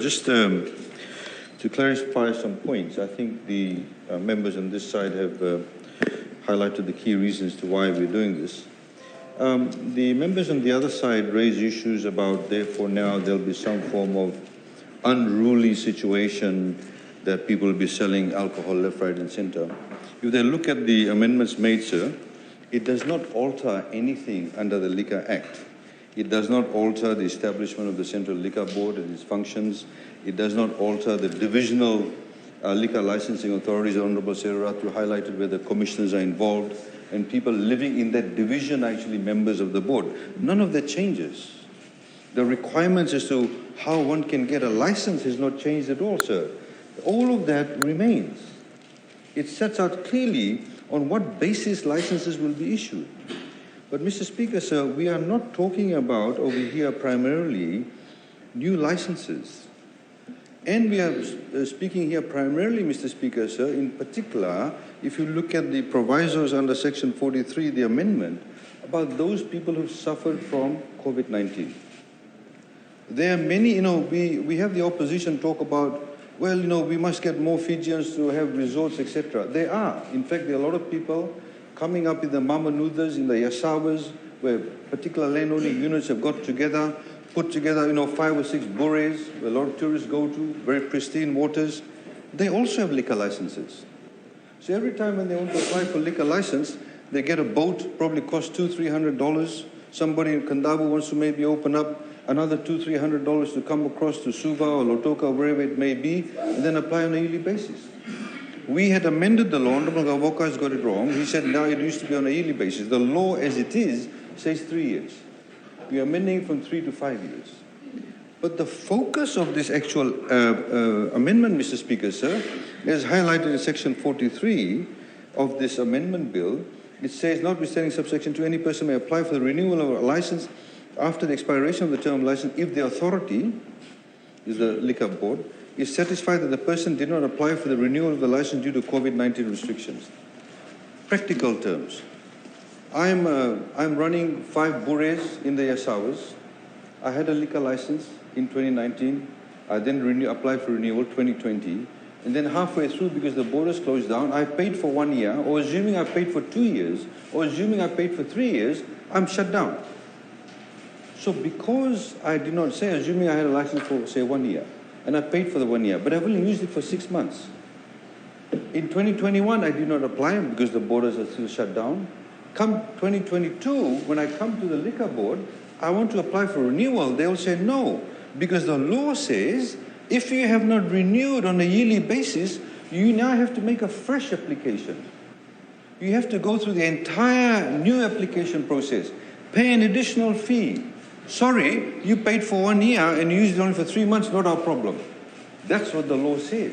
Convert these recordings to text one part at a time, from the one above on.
Just to clarify some points, I think the members on this side have highlighted the key reasons to why we're doing this. The members on the other side raise issues about, therefore, now there'll be some form of unruly situation that people will be selling alcohol left, right, and center. If they look at the amendments made, sir, it does not alter anything under the Liquor Act. It does not alter the establishment of the Central Liquor Board and its functions. It does not alter the divisional liquor licensing authorities. Honorable Seratu highlighted where the commissioners are involved and people living in that division are actually members of the board. None of that changes. The requirements as to how one can get a license has not changed at all, sir. All of that remains. It sets out clearly on what basis licenses will be issued. But, Mr. Speaker, sir, we are not talking about over here primarily new licenses. And we are speaking here primarily, Mr. Speaker, sir, in particular, if you look at the provisos under Section 43, the amendment, about those people who suffered from COVID-19. There are many, we have the opposition talk about, well, we must get more Fijians to have resorts, etc. There are. In fact, there are a lot of people coming up in the Mamanudas, in the Yasawas, where particular landowning units have got together, put together, 5 or 6 bures, where a lot of tourists go to, very pristine waters. They also have liquor licenses. So every time when they want to apply for liquor license, they get a boat, probably costs $200-300. Somebody in Kandavu wants to maybe open up another $200-300 to come across to Suva or Lotoka, wherever it may be, and then apply on a yearly basis. We had amended the law. Honorable Gavoka has got it wrong. He said now it used to be on a yearly basis. The law as it is says 3 years. We are amending it from 3 to 5 years. But the focus of this actual amendment, Mr. Speaker, sir, is highlighted in Section 43 of this amendment bill. It says, notwithstanding subsection 2, any person may apply for the renewal of a license after the expiration of the term of license if the authority, is the liquor board, is satisfied that the person did not apply for the renewal of the license due to COVID-19 restrictions. Practical terms. I'm running 5 bures in the Yasawas. I had a liquor license in 2019. I then applied for renewal 2020. And then halfway through, because the borders closed down, I paid for 1 year, or assuming I paid for 2 years, or assuming I paid for 3 years, I'm shut down. So because I did not say, assuming I had a license for, say, 1 year, and I paid for the 1 year, but I've only used it for 6 months. In 2021, I did not apply because the borders are still shut down. Come 2022, when I come to the liquor board, I want to apply for renewal. They will say no, because the law says if you have not renewed on a yearly basis, you now have to make a fresh application. You have to go through the entire new application process, pay an additional fee. Sorry, you paid for 1 year and you used it only for 3 months, not our problem. That's what the law says.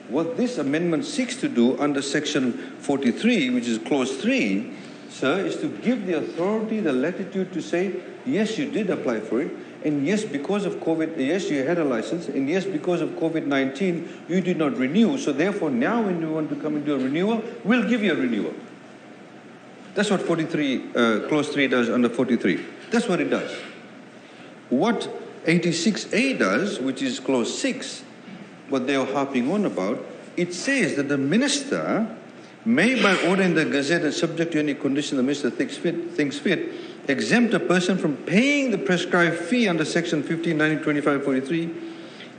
What this amendment seeks to do under Section 43, which is Clause 3, sir, is to give the authority the latitude to say, yes, you did apply for it, and yes, because of COVID, yes, you had a license, and yes, because of COVID-19, you did not renew, so therefore now when you want to come and do a renewal, we'll give you a renewal. That's what 43, Clause 3 does under 43. That's what it does. What 86A does, which is Clause 6, what they are harping on about, it says that the minister may, by order in the Gazette and subject to any condition the minister thinks fit, exempt a person from paying the prescribed fee under Section 15, 19, 25, 43,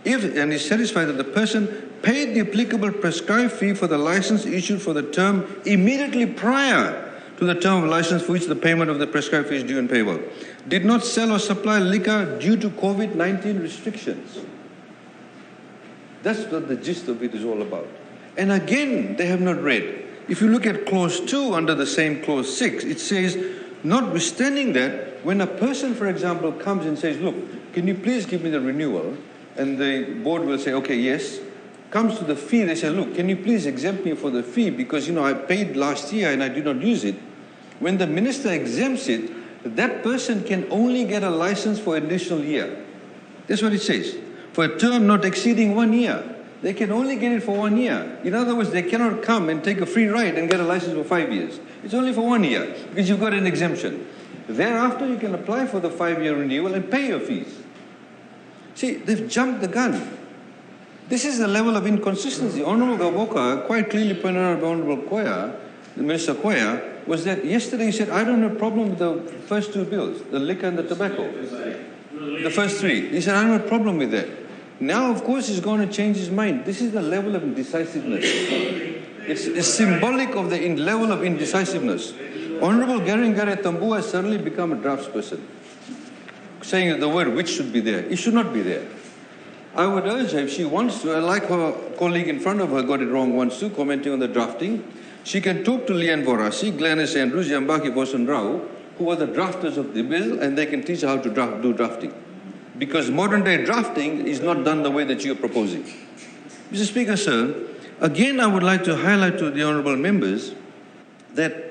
if and is satisfied that the person paid the applicable prescribed fee for the license issued for the term immediately prior to the term of license for which the payment of the prescribed fee is due and payable, did not sell or supply liquor due to COVID-19 restrictions. That's what the gist of it is all about. And again, they have not read. If you look at Clause 2 under the same Clause 6, it says, notwithstanding that, when a person, for example, comes and says, look, can you please give me the renewal? And the board will say, okay, yes. Comes to the fee, they say, look, can you please exempt me for the fee because, I paid last year and I did not use it. When the minister exempts it, that person can only get a license for an additional year. That's what it says. For a term not exceeding 1 year. They can only get it for 1 year. In other words, they cannot come and take a free ride and get a license for 5 years. It's only for 1 year because you've got an exemption. Thereafter, you can apply for the 5-year renewal and pay your fees. See, they've jumped the gun. This is the level of inconsistency. Honorable Gavoka quite clearly pointed out by Honorable Koya, Minister Koya, was that yesterday he said, I don't have a problem with the first two bills, the liquor and the tobacco. The first three. He said, I don't have a problem with that. Now, of course, he's going to change his mind. This is the level of indecisiveness. It's symbolic of the level of indecisiveness. Honorable Garingare Tambu has suddenly become a draftsperson, saying that the word which should be there. It should not be there. I would urge her, if she wants to, like her colleague in front of her got it wrong once too, commenting on the drafting, she can talk to Lian Vorasi, Glennis Andrews, Yambaki Bosan Rao, who are the drafters of the bill, and they can teach her how to do drafting. Because modern day drafting is not done the way that you're proposing. Mr. Speaker, sir, again I would like to highlight to the honourable members that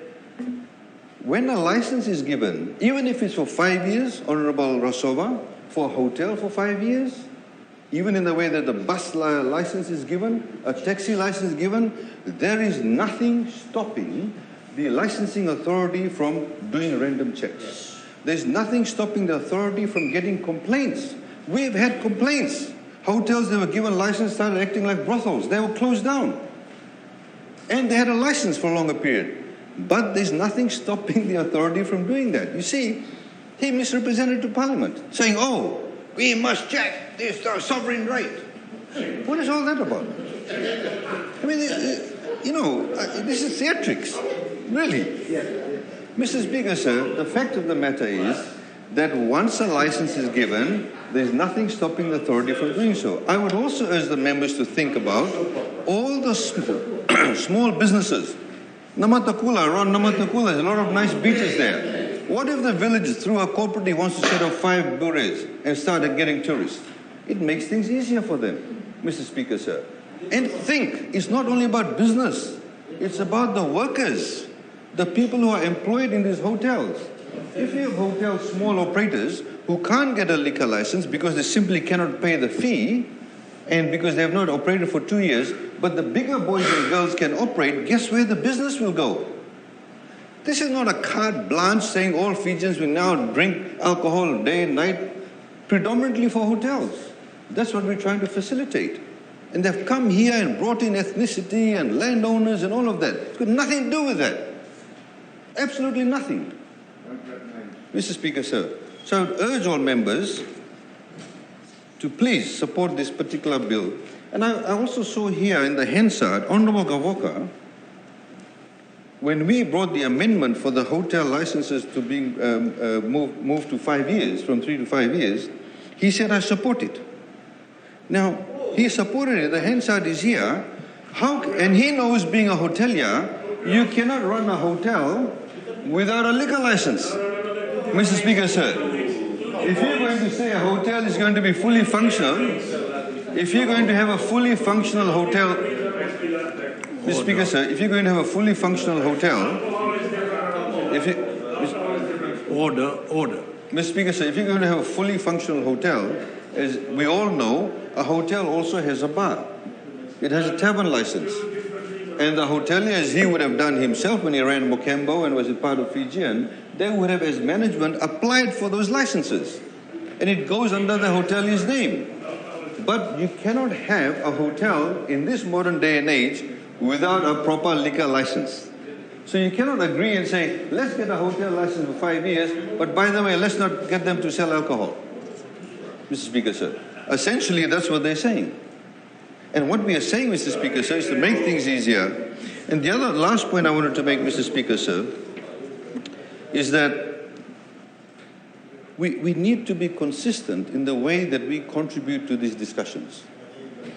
when a license is given, even if it's for 5 years, Honourable Rasova, for a hotel for 5 years, even in the way that the bus license is given, a taxi license is given, there is nothing stopping the licensing authority from doing random checks. There's nothing stopping the authority from getting complaints. We've had complaints. Hotels that were given license started acting like brothels. They were closed down. And they had a license for a longer period. But there's nothing stopping the authority from doing that. You see, he misrepresented to Parliament, saying, oh, we must check this sovereign right. What is all that about? I mean, this is theatrics, really. Mr. Speaker, sir, the fact of the matter is that once a license is given, there's nothing stopping the authority from doing so. I would also urge the members to think about all the small businesses. Namatakula, around Namatakula, there's a lot of nice beaches there. What if the village, through a cooperative, wants to set up 5 bures and start getting tourists? It makes things easier for them, Mr. Speaker, sir. And think, it's not only about business, it's about the workers, the people who are employed in these hotels. If you have hotels, small operators, who can't get a liquor license because they simply cannot pay the fee, and because they have not operated for 2 years, but the bigger boys and girls can operate, guess where the business will go? This is not a carte blanche saying all Fijians will now drink alcohol day and night, predominantly for hotels. That's what we're trying to facilitate. And they've come here and brought in ethnicity and landowners and all of that. It's got nothing to do with that. Absolutely nothing. Mr. Speaker, sir, so I would urge all members to please support this particular bill. And I also saw here in the Hansard, Honorable Gavoka, when we brought the amendment for the hotel licenses to be moved to 5 years, from 3 to 5 years, he said, I support it. Now, he supported it. The Hansard is here. And he knows, being a hotelier, you cannot run a hotel without a liquor license. Mr. Speaker, sir, if you're going to say a hotel is going to be fully functional, if you're going to have a fully functional hotel, Mr. Speaker, sir, if you're going to have a fully functional hotel, Order. Mr. Speaker, sir, if you're going to have a fully functional hotel, as we all know, a hotel also has a bar. It has a tavern license. And the hotelier, as he would have done himself when he ran Mokembo and was a part of Fijian, they would have, as management, applied for those licenses. And it goes under the hotelier's name. But you cannot have a hotel in this modern day and age without a proper liquor license. So you cannot agree and say, let's get a hotel license for 5 years, but by the way, let's not get them to sell alcohol. Mr. Speaker, sir, essentially that's what they're saying. And what we are saying, Mr. Speaker, sir, is to make things easier. And the other last point I wanted to make, Mr. Speaker, sir, is that we need to be consistent in the way that we contribute to these discussions.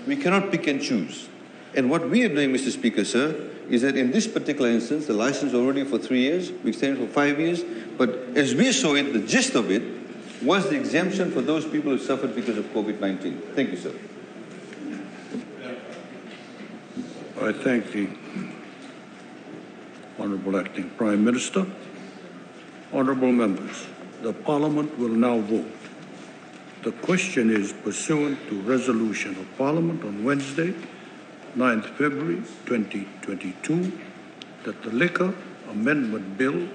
We cannot pick and choose. And what we are doing, Mr. Speaker, sir, is that in this particular instance, the license already for 3 years, we extended for 5 years, but as we saw it, the gist of it was the exemption for those people who suffered because of COVID-19. Thank you, sir. I thank the Honourable Acting Prime Minister. Honourable members, the Parliament will now vote. The question is pursuant to resolution of Parliament on Wednesday, 9th February 2022, that the Liquor Amendment Bill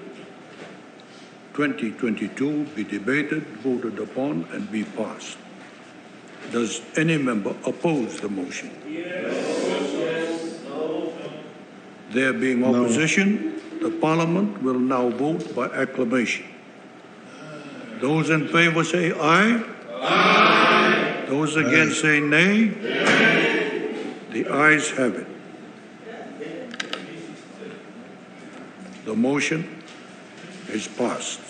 2022 be debated, voted upon and be passed. Does any member oppose the motion? There being opposition, the Parliament will now vote by acclamation. Those in favor say aye. Aye. Those against say nay. Nay. The ayes have it. The motion is passed.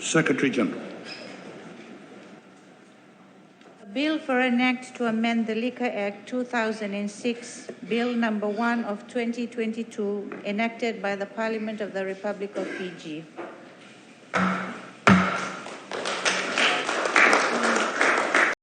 Secretary General. A bill for an act to amend the Liquor Act 2006, Bill number 1 of 2022, enacted by the Parliament of the Republic of Fiji.